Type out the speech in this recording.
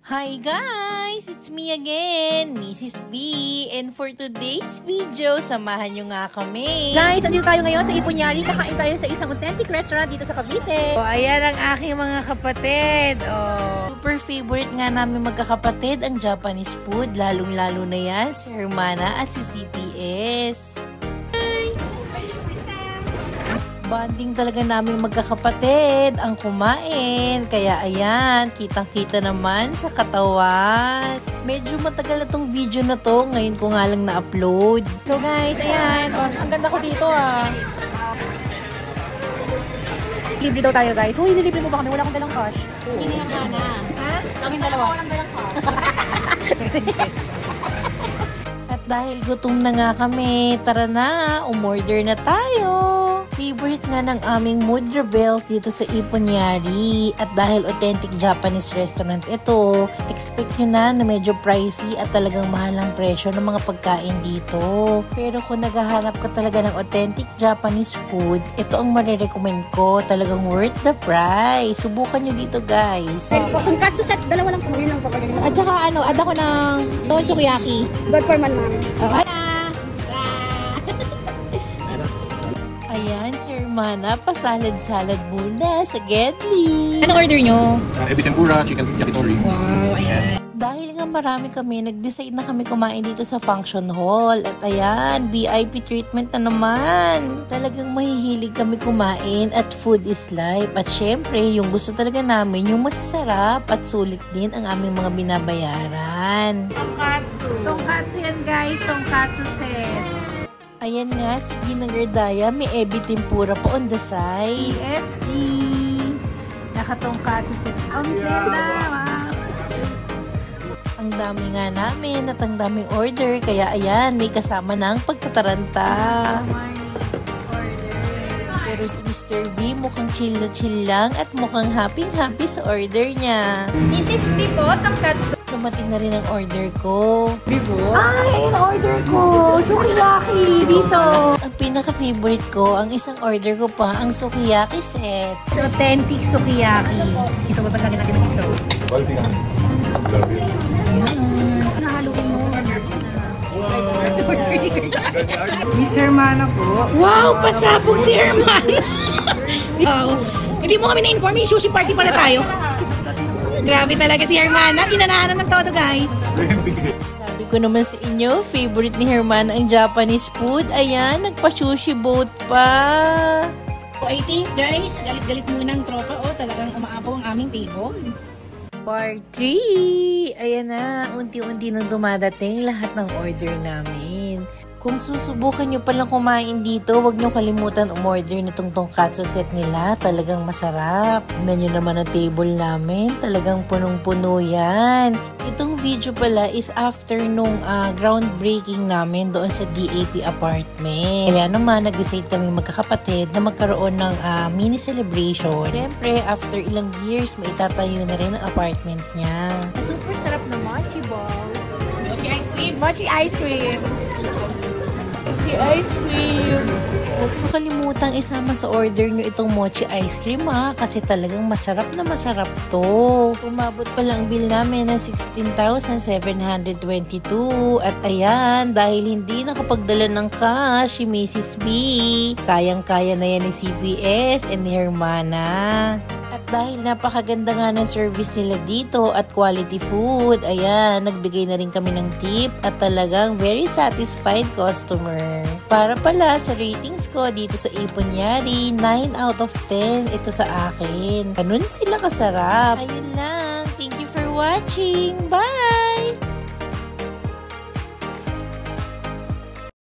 Hi guys! It's me again, Mrs. B. And for today's video, samahan nyo nga kami. Guys, andito tayo ngayon sa Iponyari. Kakain tayo sa isang authentic restaurant dito sa Cavite. Ayan ang aking mga kapatid. Super favorite nga namin magkakapatid ang Japanese food. Lalong-lalo na yan si Hermana at si CPS. Bonding talaga namin magkakapatid ang kumain. Kaya ayan, kitang-kita naman sa katawan. Medyo matagal na tong video na to. Ngayon ko nga lang na-upload. So guys, ayan. Oh, ang ganda ko dito ah. Libre daw tayo guys. Uy, libre mo ba kami? Wala akong dalang cash. Hindi na sana. Ha? Kaming dalawa. Walang dalang cash. At dahil gutom na nga kami, tara na, umorder na tayo. Favorite nga ng aming Mood Rebels dito sa Iponyari. At dahil authentic Japanese restaurant ito, expect nyo na medyo pricey at talagang mahal ang presyo ng mga pagkain dito. Pero kung naghahanap ka talaga ng authentic Japanese food, ito ang marirecommend ko. Talagang worth the price. Subukan nyo dito guys. Tonkatsu set, dalawa lang po. Yun lang po. At saka ano, add ako ng sukiyaki. God for man, ma'am. Okay. Ayan, si Hermana, pasalad-salad muna sa Gedli. Ano order nyo? Ebi tempura, chicken yakitori. Wow, ayan. Dahil nga marami kami, nag-decide na kami kumain dito sa function hall. At ayan, VIP treatment na naman. Talagang mahihilig kami kumain at food is life. At syempre, yung gusto talaga namin, yung masasarap at sulit din ang aming mga binabayaran. Tonkatsu. Tonkatsu yan guys, tonkatsu set. Ayan nga, si Ginang Gerdaya, may ebi tempura pa on the side. EFG. Nakatonkatsu set. Ang ganda, wow. Ang dami nga namin at ang daming order, kaya ayan, may kasama ng pagtataranta. Pero si Mr. B mukhang chill na chill lang at mukhang happy sa order niya. Mrs. B po, tonkatsu. Dumating na rin ang order ko. Ay, in-order ko. Sukiyaki dito. Ang pinaka-favorite ko, ang isang order ko pa, ang sukiyaki set. It's authentic sukiyaki. So, babasagin natin ng intro. Nahaluin mo. Miss Hermana po. Wow, pasabog si Hermana. Wow. Hindi mo kami na-inform, may sushi party pala tayo. Grabe talaga si Hermana. Ginanahanan ng todo, guys. Sabi ko naman sa inyo, favorite ni Herman ang Japanese food. Ayan, nagpa-sushi boat pa. So, I think, guys, galit-galit muna ang tropa. Oh, talagang umaapaw ang aming table. Part 3! Ayan na, unti-unti nang dumadating lahat ng order namin. Kung susubukan nyo palang kumain dito, huwag nyo kalimutan umorder nitong tonkatsu set nila. Talagang masarap. Tignan nyo naman ang table namin. Talagang punong-puno yan. Itong video pala is after nung groundbreaking namin doon sa DAP apartment. Kaya naman, nag-decide kami magkakapatid na magkaroon ng mini celebration. Siyempre, after ilang years, maitatayo na rin ang apartment niya. Super sarap na mochi balls. Okay, ice cream. Mochi ice cream. Ice cream. Huwag mo kalimutang isama sa order nyo itong mochi ice cream kasi talagang masarap na masarap to. Umabot pa lang bill namin ng 16,722 at ayan, dahil hindi nakapagdala ng cash si Mrs. B, kayang-kaya na yan ni CPS and ni Hermana. At dahil napakaganda nga ng service nila dito at quality food, ayan, nagbigay na rin kami ng tip at talagang very satisfied customer. Para pala sa ratings ko dito sa Iponyari, 9 out of 10 ito sa akin. Ganun sila kasarap. Ayun lang. Thank you for watching. Bye!